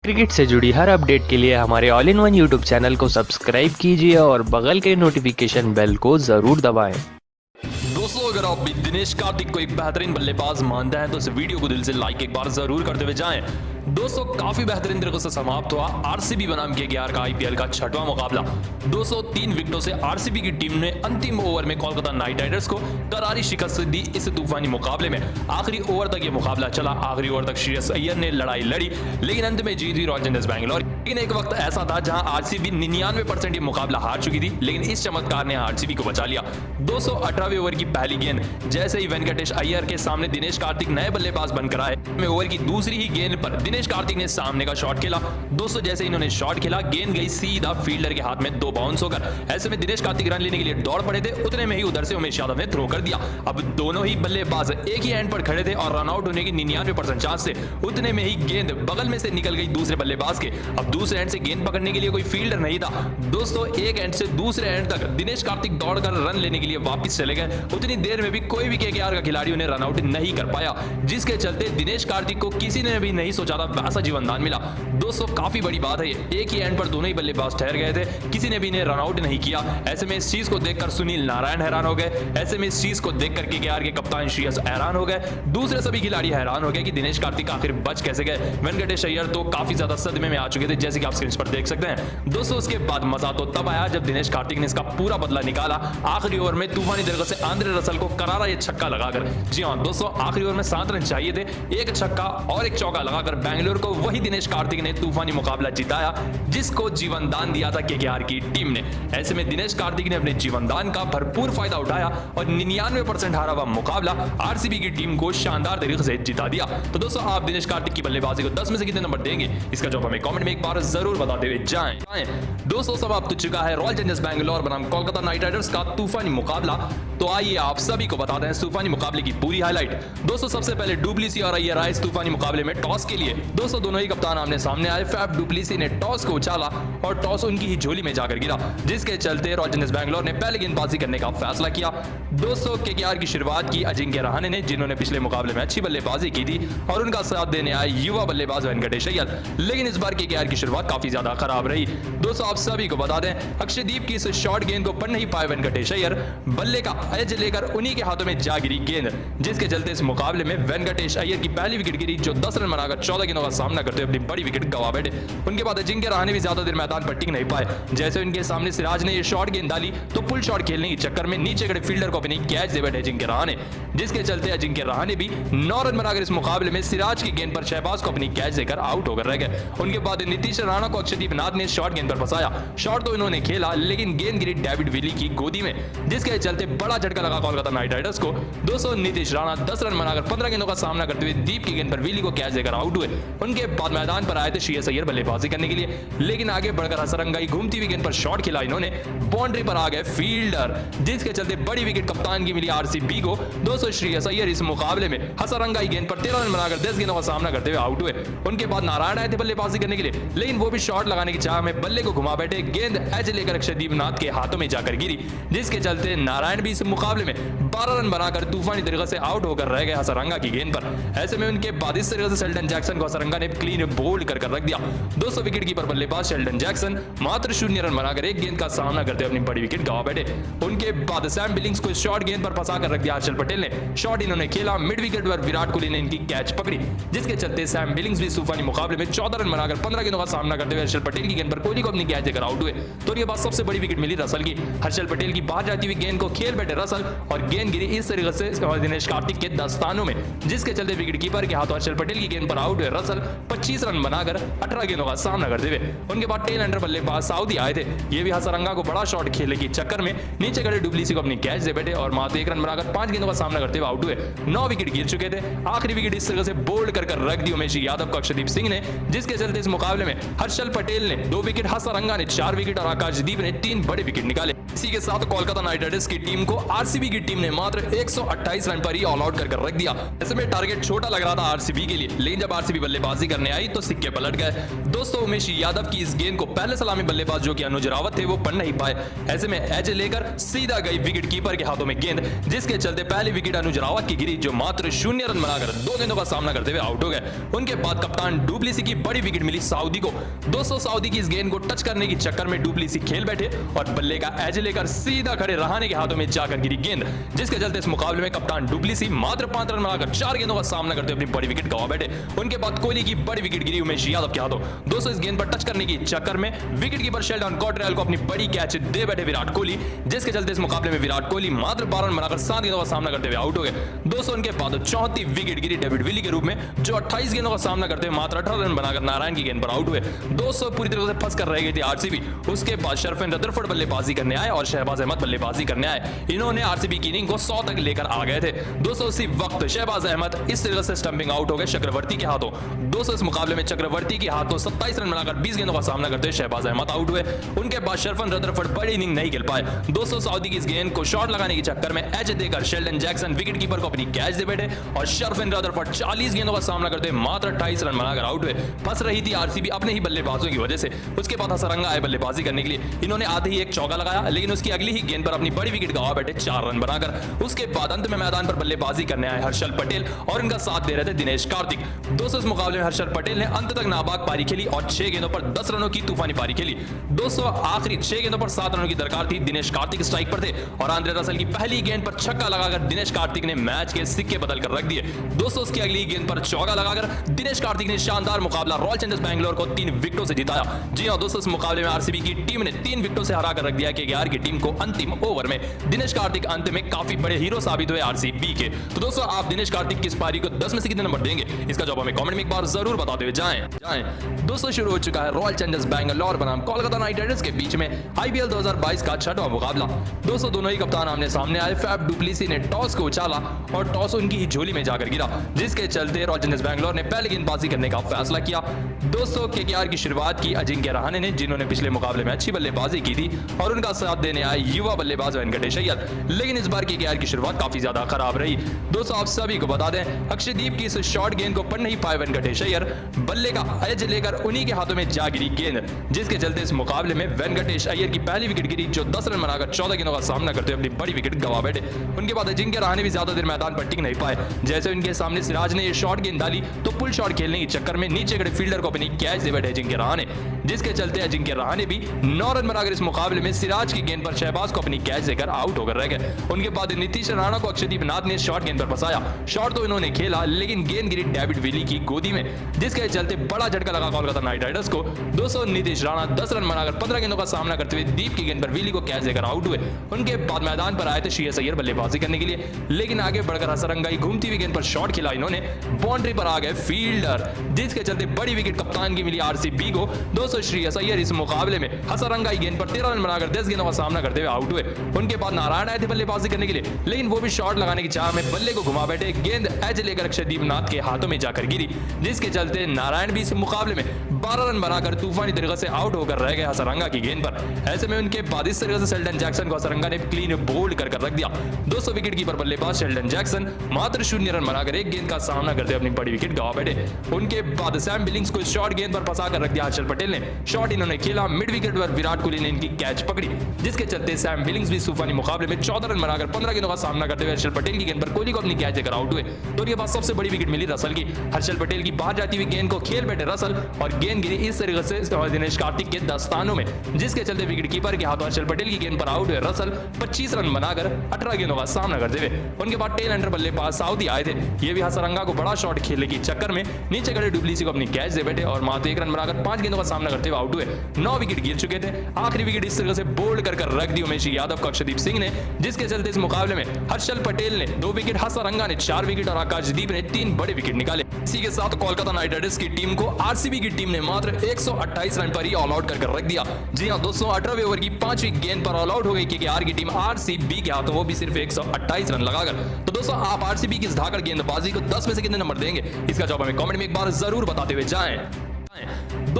Cricket से जुड़ी हर update के लिए हमारे all in one YouTube channel को सब्सक्राइब कीजिए और बगल के नोटिफिकेशन बेल को जरूर दबाएं। दोस्तों, अगर आप भी दिनेश कार्तिक को एक बेहतरीन बल्लेबाज मानते हैं तो इस वीडियो को दिल से लाइक एक बार जरूर करते हुए जाएं। दोस्तों, काफी बेहतरीन तरीके से समाप्त हुआ आरसीबी बनाम केकेआर का आईपीएल का 6वां मुकाबला। 203 विकेटों से आरसीबी की टीम ने अंतिम ओवर में कोलकाता नाइट राइडर्स को करारी शिकस्त दी। इस तूफानी मुकाबले में आखिरी ओवर तक ये मुकाबला चला। आखिरी ओवर तक श्रेयस अय्यर ने लड़ाई लड़ी, लेकिन अंत में जीत हुई रॉयल चैलेंजर्स बैंगलोर। लेकिन एक वक्त ऐसा था जहां आरसीबी 99% ये मुकाबला हार चुकी थी, लेकिन इस चमत्कार ने आरसीबी को बचा लिया। 218वें ओवर की पहली गेंद जैसे ही वेंकटेश अय्यर के सामने दिनेश कार्तिक नए बल्लेबाज बनकर आए, ओवर की दूसरी ही गेंद पर दिनेश कार्तिक ने सामने का शॉट खेला। दोस्तों, जैसे इन्होंने शॉट खेला, गेंद गई सीधा फील्डर के हाथ में 2 बाउंस होकर। ऐसे में दिनेश कार्तिक रन लेने के लिए दौड़ पड़े थे, उतने में ही उधर से उमेश यादव ने थ्रो कर दिया। अब दोनों ही बल्लेबाज एक ही एंड पर खड़े थे और रन आउट होने की 99% चांस थे। उतने में ही गेंद बगल में से निकल गई दूसरे बल्लेबाज के। अब दूसरे एंड से गेंद पकड़ने के लिए कोई फील्डर नहीं था। दोस्तों, एक एंड से दूसरे एंड तक दिनेश कार्तिक दौड़कर रन लेने के लिए वापस चले गए। उतनी देर में भी कोई भी केकेआर का खिलाड़ी उन्हें रन आउट नहीं कर पाया, जिसके चलते दिनेश कार्तिक को किसी ने भी नहीं सोचा था वैसा जीवनदान मिला। दोस्तों, काफी बड़ी बात है ये। एक ही एंड पर दोनों ही बल्लेबाज ठहर गए थे, किसी ने भी इन्हें रन आउट नहीं किया। ऐसे में इस चीज को देखकर सुनील नारायण हैरान हो गए। ऐसे में इस चीज को देखकर केकेआर के कप्तान श्रेयस हैरान हो गए। दूसरे सभी खिलाड़ी हैरान हो गए कि दिनेश कार्तिक आखिर बच कैसे गए। वेंकटेश अय्यर तो काफी ज्यादा सदमे में आ चुके थे, जैसे कि आप स्क्रीन पर देख सकते हैं। दोस्तों, उसके बाद मजा तो तब आया जब दिनेश कार्तिक ने इसका पूरा बदला निकाला। आखिरी ओवर में तूफानी तरीके से आंद्रे रसल को करारा ये छक्का लगाकर, जी हां दोस्तों, आखिरी ओवर में 7 रन चाहिए थे, एक छक्का और एक चौका लगाकर बेंगलुरु को वही दिनेश कार्तिक ने तूफानी मुकाबला जिताया, जिसको जीवन दान दिया था केकेआर की टीम ने। ऐसे में दिनेश कार्तिक ने अपने जीवन दान का भरपूर फायदा उठाया और 99% हारा हुआ मुकाबला आरसीबी की टीम को शानदार तरीके से जिता दिया। तो दोस्तों, आप दिनेश कार्तिक की बल्लेबाजी को 10 में से कितने नंबर देंगे, इसका जवाब हमें कमेंट में एक बार जरूर बताते हुए जाएं। दोस्तों, समाप्त हो चुका है रॉयल चैलेंजर्स बैंगलोर बनाम कोलकाता नाइट राइडर्स का तूफानी मुकाबला। तो आइए आप सभी को बताते हैं तूफानी मुकाबले की पूरी हाईलाइट। दोस्तों, सबसे पहले डुप्लेसी और अय्यर आए इस तूफानी मुकाबले में टॉस के लिए। दोस्तों, दोनों ही कप्तान आमने सामने आए। फैफ डुप्लेसी ने टॉस को उछाला और टॉस उनकी ही झोली में जाकर गिरा, जिसके चलते रॉयल चैलेंजर्स बैंगलोर ने पहले गेंदबाजी करने का फैसला किया। दोस्तों, केकेआर की शुरुआत की अजिंक्य रहाणे ने, जिन्होंने पिछले मुकाबले में अच्छी बल्लेबाजी की थी, और उनका साथ देने आए युवा बल्लेबाज वेंकटेश अय्यर। लेकिन इस बार केकेआर की शुरुआत काफी ज्यादा खराब रही। दोस्तों, आप सभी को बता दें, अक्षयदीप की इस शॉर्ट गेंद को पढ़ नहीं पाए वेंकटेश अय्यर। बल्ले का एज लेकर उन्हीं के हाथों में जा गिरी गेंद, जिसके चलते इस मुकाबले में वेंकटेश अय्यर की पहली विकेट गिरी, जो 10 रन बनाकर 14 गेंदों का सामना करते हुए अपनी बड़ी विकेट गंवा बैठे। उनके बाद अजिंक्य रहाणे भी ज्यादा देर मैदान पर टिक नहीं पाए। जैसे उनके सामने सिराज ने ये शॉर्ट गेंद डाली तो पुल शॉट खेलने के चक्कर में नीचे खड़े फील्डर को अपनी कैच दे बैठे अजिंक्य रहाणे, जिसके चलते अजिंक्य रहाणे भी 9 रन बनाकर इस मुकाबले में सिराज की गेंद पर शहबाज को अपनी कैच देकर आउट होकर रह गए। उनके बाद नीतीश राणा को अक्षयदीप नाथ ने शॉर्ट गेंद पर फंसाया। शॉट तो इन्होंने खेला, लेकिन गेंद गिरी डेविड विली की गोदी में, जिसके चलते बड़ा झटका लगा कोलकाता नाइट राइडर्स को। दोस्तों, नीतीश राणा 10 रन बनाकर 15 गेंदों का सामना करते हुए दीप की गेंद पर विली को कैच देकर आउट हुए। उनके बाद मैदान पर आए थे श्रेयस अय्यर बल्लेबाजी करने के लिए, लेकिन आगे बढ़कर हसरंगाई घूमती हुई गेंद पर शॉट खेला इन्होंने। बाउंड्री पर आ गए फील्डर, जिसके चलते बड़ी विकेट कप्तान की मिली आरसीबी को। दोस्तों, श्रेयस अय्यर इस मुकाबले में हसरंगाई गेंद पर 13 रन बनाकर 10 गेंदों का सामना करते हुए आउट हुए। उनके बाद नारायण आए थे बल्लेबाजी करने के लिए, लेकिन वो भी शॉट लगाने की चाह में बल्ले को घुमा बैठे। गेंद एज लेकर अक्षयदीप नाथ के हाथों में जाकर गिरी, जिसके चलते नारायण भी इस मुकाबले में 12 रन बनाकर तूफानी तरीके से आउट होकर रह गए हसरंगा की गेंद पर। ऐसे में उनके बाद इस तरीके से शेल्डन जैक्सन को हसरंगा ने क्लीन बोल्ड कर रख दिया। दोस्तों, विकेट कीपर बल्लेबाज शेल्डन जैक्सन मात्र 0 रन बनाकर एक गेंद का सामना करते अपनी बड़ी विकेट गंवा बैठे। उनके बाद सैम बिलिंग्स को शॉर्ट गेंद पर फंसा कर रख दिया हर्षल पटेल ने। शॉट इन्होंने खेला, मिड विकेट पर विराट कोहली ने इनकी कैच पकड़ी, जिसके चलते सैम बिलिंग्स भी तूफानी मुकाबले में 14 रन बनाकर 15 गेंदों का सामना करते हुए हर्षल पटेल की गेंद पर कोहली को अपनी कैच देकर आउट हुए। तो उनके बाद सबसे बड़ी विकेट मिली रसल की। हर्षल पटेल की बाहर जाती हुई गेंद को खेल बैठे रसल और गेंद गिरी इस तरीके से दिनेश कार्तिक के दस्तानों में, जिसके चलते विकेट कीपर के हाथों हर्षल पटेल की गेंद पर आउट हुए रसल 25 रन बनाकर 18 गेंदों का सामना करते हुए। उनके बाद टेल एंडर बल्लेबाज सऊदी आए थे। ये भी हसरंगा को बड़ा शॉट खेलने के चक्कर में नीचे खड़े डुप्लेसी को अपनी कैच दे बैठे और मात्र 1 रन बनाकर 5 गेंदों का सामना करते हुए आउट हुए। 9 विकेट गिर चुके थे। आखिरी विकेट इस तरह से बोल्ड कर रख दी उमेश यादव को अक्षयदीप सिंह ने, जिसके चलते इस मुकाबले में हर्षल पटेल ने 2 विकेट, हसरंगा ने 4 विकेट और आकाशदीप ने 3 बड़े विकेट निकाले। इसी के साथ कोलकाता नाइट राइडर्स की टीम को आरसीबी की टीम ने मात्र 128 रन पर ही ऑल आउट कर रख दिया। ऐसे में टारगेट छोटा लग रहा था आरसीबी के लिए, लेकिन जब आरसीबी बल्लेबाजी करने आई तो सिक्के पलट गए। दोस्तों उमेश यादव की इस गेंद को पहले सलामी बल्लेबाज जो कि अनुज रावत थे वो पढ़ नहीं पाए। ऐसे में एज लेकर सीधा गई विकेट कीपर के हाथों में गेंद, जिसके चलते पहली विकेट अनुज रावत की गिरी, जो मात्र 0 रन बनाकर 2 गेंदों का सामना करते हुए आउट हो गए। उनके बाद कप्तान डुप्लेसी की बड़ी विकेट मिली सऊदी को। दोस्तों सऊदी की इस गेंद को टच करने की चक्कर में डुप्लेसी खेल बैठे और बल्ले का एज लेकर सीधा खड़े रहाणे के हाथों में जाकर गिरी गेंद, जिसके चलते इस मुकाबले में कप्तान डुप्लेसी मात्र 5 रन बनाकर 4 गेंदों का सामना करते हुए अपनी बड़ी विकेट गंवा बैठे। उनके बाद कोहली की बड़ी विकेट गिरी उमेश यादव के हाथों। दोस्तों इस गेंद पर टच करने की चक्कर में विकेट कीपर शेल्डन कॉटरेल को अपनी बड़ी कैच दे बैठे विराट कोहली, जिसके चलते इस मुकाबले में विराट कोहली मात्र 12 रन बनाकर 7 गेंदों का सामना करते हुए आउट हो गए। दोस्तों उनके बाद चौथी विकेट गिरी डेविड विली के रूप में, जो 28 गेंदों का सामना करते हुए मात्र 18 रन बनाकर नारायण की गेंद पर आउट हुए। दोस्तों पूरी तरह से फंस कर रह गई थी आरसीबी। उसके बाद शरफेन रदरफोर्ड बल्लेबाजी करने आए और शहबाज अहमद बल्लेबाजी करने आए। इन्होंने आरसीबी की इनिंग को 100 तक लेकर आ गए थे। दोस्तों उसी वक्त शहबाज अहमद इस तरह से स्टंपिंग आउट हो गए चक्रवर्ती के हाथों। दोस्तों इस मुकाबले में चक्रवर्ती के हाथों 27 रन बनाकर 20 गेंदों का सामना करते हुए शहबाज अहमद आउट हुए। उनके बाद शरफेन रदरफोर्ड बड़ी इनिंग नहीं खेल पाए। दोस्तों सऊदी की इस गेंद को शॉट लगाने के चक्कर में एज देकर शेल्डन जैक्सन विकेट कीपर को अपनी कैच दे बैठे और शरफेन रदरफोर्ड 40 गेंदों का सामना करते हुए मात्र 28 रन बनाकर आउट हुए। फंस रही थी आरसीबी अपने ही बल्लेबाजों की वजह से। उसके बाद हसरंगा आए बल्लेबाजी करने के लिए। इन्होंने आधे ही एक चौका लगाया, लेकिन उसकी अगली ही गेंद पर अपनी बड़ी विकेट गंवा बैठे 4 रन बनाकर। उसके बाद अंत में मैदान पर बल्लेबाजी करने आए हर्षल पटेल और इनका साथ दे रहे थे दिनेश कार्तिक। दोस्तों इस मुकाबले में हर्षल पटेल ने अंत तक नाबाद पारी खेली और 6 गेंदों पर 10 रनों की तूफानी पारी खेली। दोस्तों आखिरी 6 गेंदों पर 7 रनों की दरकार थी। दिनेश कार्तिक स्ट्राइक पर थे और आंद्रे रसल की पहली गेंद पर छक्का लगाकर दिनेश कार्तिक ने मैच के सिक्के बदल कर रख दिए। दोस्तों उसकी अगली गेंद पर चौका लगाकर दिनेश कार्तिक ने शानदार मुकाबला रॉयल चैलेंजर्स बैंगलोर को 3 विकेटों से जिताया। जी हां दोस्तों इस मुकाबले में आरसीबी की टीम ने 3 विकेटों से हरा कर रख दिया केकेआर की टीम को अंतिम ओवर में। दिनेश कार्तिक अंत में काफी बड़े हीरो साबित हुए आरसीबी के। तो दोस्तों आप दिनेश कार्तिक की इस पारी को 10 में से कितने नंबर देंगे, इसका जवाब हमें कमेंट में एक बार जरूर बताते हुए जाएं। दोस्तों शुरू हो चुका है रॉयल चैलेंजर्स बैंगलोर बनाम कोलकाता नाइट राइडर्स के बीच में आईपीएल 2022 का 6वां मुकाबला। दोस्तों दोनों ही कप्तान आमने सामने आए। फैफ डुप्लेसी ने टॉस को उछाला और टॉस उनकी ही झोली में जाकर गिरा, जिसके चलते रॉयल चैलेंजर्स बैंगलोर ने पहले गेंदबाजी करने का फैसला किया। दोस्तों केकेआर की शुरुआत की अजिंक्य रहाणे ने, जिन्होंने पिछले मुकाबले में अच्छी बल्लेबाजी की थी, और उनका साथ देने आए युवा बल्लेबाज वेंकटेश अय्यर। लेकिन इस बार केकेआर की शुरुआत काफी ज्यादा खराब रही। दोस्तों आप सभी को बता दें अक्षयदीप की इस शॉर्ट गेंद को पढ़ नहीं पाए वेंकटेश अय्यर। बल्ले का एज लेकर उन्हीं के हाथों में जा गिरी गेंद, जिसके चलते इस मुकाबले में वेंकटेश अय्यर की पहली विकेट गिरी, जो 10 रन बनाकर 14 गेंदों का सामना करते हुए अपनी बड़ी विकेट गंवा बैठे। उनके बाद अजिंक्य रहाणे भी ज्यादा देर मैदान पर टिक नहीं पाए। जैसे उनके सामने सिराज ने ये शॉर्ट गेंद डाली तो पुल शॉट खेलने के चक्कर में नीचे खड़े फील्डर को अपनी कैच दे बैठे अजिंक्य रहाणे, जिसके चलते अजिंक्य रहाणे भी 9 रन बनाकर इस मुकाबले में सिराज की गेंद पर शहबाज को अपनी कैच देकर आउट होकर रह गए। उनके बाद नीतीश राणा को अक्षयदीप नाथ ने शॉर्ट गेंद पर फंसाया। शॉट तो इन्होंने खेला, लेकिन गेंद गिरी डेविड विली की गोदी में, जिसके चलते बड़ा झटका लगा कोलकाता नाइट राइडर्स को। दोस्तों नीतीश राणा 10 रन बनाकर 15 गेंदों का सामना करते हुए दीप की गेंद पर विली को कैच देकर आउट हुए। उनके बाद मैदान पर आए थे श्रेयस अय्यर बल्लेबाजी करने के लिए, लेकिन आगे बढ़कर हसरंगाई घूमती हुई गेंद पर शॉट खेला इन्होंने। बाउंड्री पर आ गए फील्डर, जिसके चलते बड़ी विकेट कप्तान की मिली आरसीबी को। दोस्तों श्रेयस अय्यर इस मुकाबले में हसरंगाई गेंद पर 13 रन बनाकर 10 गेंदों का सामना करते हुए आउट हुए। उनके बाद नारायण आए थे बल्लेबाजी करने के लिए, लेकिन वो भी शॉट लगाने की चाह में बल्ले को घुमा बैठे। गेंद एज लेकर अक्षयदीप नाथ के हाथों में जाकर गिरी, जिसके चलते नारायण भी इस मुकाबले में 12 रन बनाकर तूफानी तरीके से आउट होकर रह गए हसरंगा की गेंद पर। ऐसे में उनके बाद इस तरीके से शेल्डन जैक्सन को हसरंगा ने क्लीन बोल्ड कर रख दिया। दोस्तों विकेट कीपर बल्लेबाज शेल्डन जैक्सन मात्र 0 रन बनाकर 1 गेंद का सामना करते अपनी बड़ी विकेट गंवा बैठे। उनके बाद सैम बिलिंग्स को शॉर्ट गेंद पर फंसा कर रख दिया हर्षल पटेल ने। शॉट इन्होंने खेला, मिड विकेट पर विराट कोहली ने इनकी कैच पकड़ी, जिसके चलते सैम बिलिंग्स भी तूफानी मुकाबले में 14 रन बनाकर 15 गेंदों का सामना करते हुए हर्षल पटेल की गेंद पर कोहली को अपनी कैच देकर आउट हुए। तो उनके पास सबसे बड़ी विकेट मिली रसल की। हर्षल पटेल की बाहर जाती हुई गेंद को खेल बैठे रसल और गेंद गिरी इस तरीके से दिनेश कार्तिक के दस्तानों में, जिसके चलते विकेट कीपर के हाथों हर्षल पटेल की गेंद पर आउट हुए रसल 25 रन बनाकर 18 गेंदों का सामना करते हुए। उनके बाद टेल एंडर बल्लेबाज सऊदी आए थे। ये भी हसरंगा को बड़ा शॉट खेलने के चक्कर में नीचे खड़े डुप्लेसी को अपनी कैच दे बैठे और मात्र 1 रन बनाकर 5 गेंदों का सामना करते हुए आउट हुए। 9 विकेट गिर चुके थे। आखिरी विकेट इस तरह से बोल्ड कर रख दी उमेश यादव को अक्षयदीप सिंह ने, जिसके चलते इस मुकाबले में हर्षल पटेल ने 2 विकेट, हसरंगा ने 4 विकेट और आकाशदीप ने 3 बड़े विकेट निकाले। इसी के साथ कोलकाता नाइट राइडर्स की टीम को आरसीबी की टीम ने मात्र 128 रन पर ही ऑल आउट कर रख दिया। जी हां दोस्तों 18वें ओवर की 5वीं गेंद पर ऑल आउट हो गई केकेआर की टीम आरसीबी के हाथों, वो भी सिर्फ 128 रन लगाकर। तो दोस्तों आप आरसीबी की इस धाकड़ गेंदबाजी को 10 में से कितने नंबर देंगे, इसका जवाब हमें कमेंट में एक बार जरूर बताते हुए जाएं।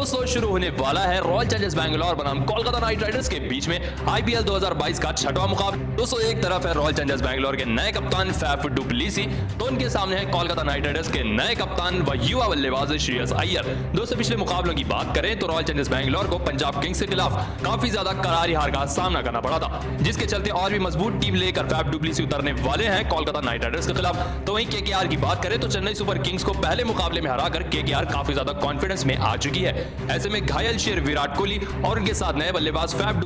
दोस्तों शुरू होने वाला है रॉयल चैलेंजर्स बैंगलोर बनाम कोलकाता नाइट राइडर्स के बीच में आईपीएल 2022 का छठवां मुकाबला। दोस्तों एक तरफ है रॉयल चैलेंजर्स बैंगलोर के नए कप्तान फैफ डु प्लेसी, तो उनके सामने है कोलकाता नाइट राइडर्स के नए कप्तान व युवा बल्लेबाज श्रेयस अय्यर। दोस्तों पिछले मुकाबलों की बात करें तो रॉयल चैलेंजर्स बैंगलोर को पंजाब किंग्स के खिलाफ काफी ज्यादा करारी हार का सामना करना पड़ा था, जिसके चलते और भी मजबूत टीम लेकर फैफ डु प्लेसी उतरने वाले हैं कोलकाता नाइट राइडर्स के खिलाफ। तो वहीं केकेआर की बात करें तो चेन्नई सुपर किंग्स को पहले मुकाबले में हराकर केकेआर काफी ज्यादा कॉन्फिडेंस में आ चुकी है। ऐसे में घायल शेर विराट कोहली और उनके साथ नए बल्लेबाज फैफ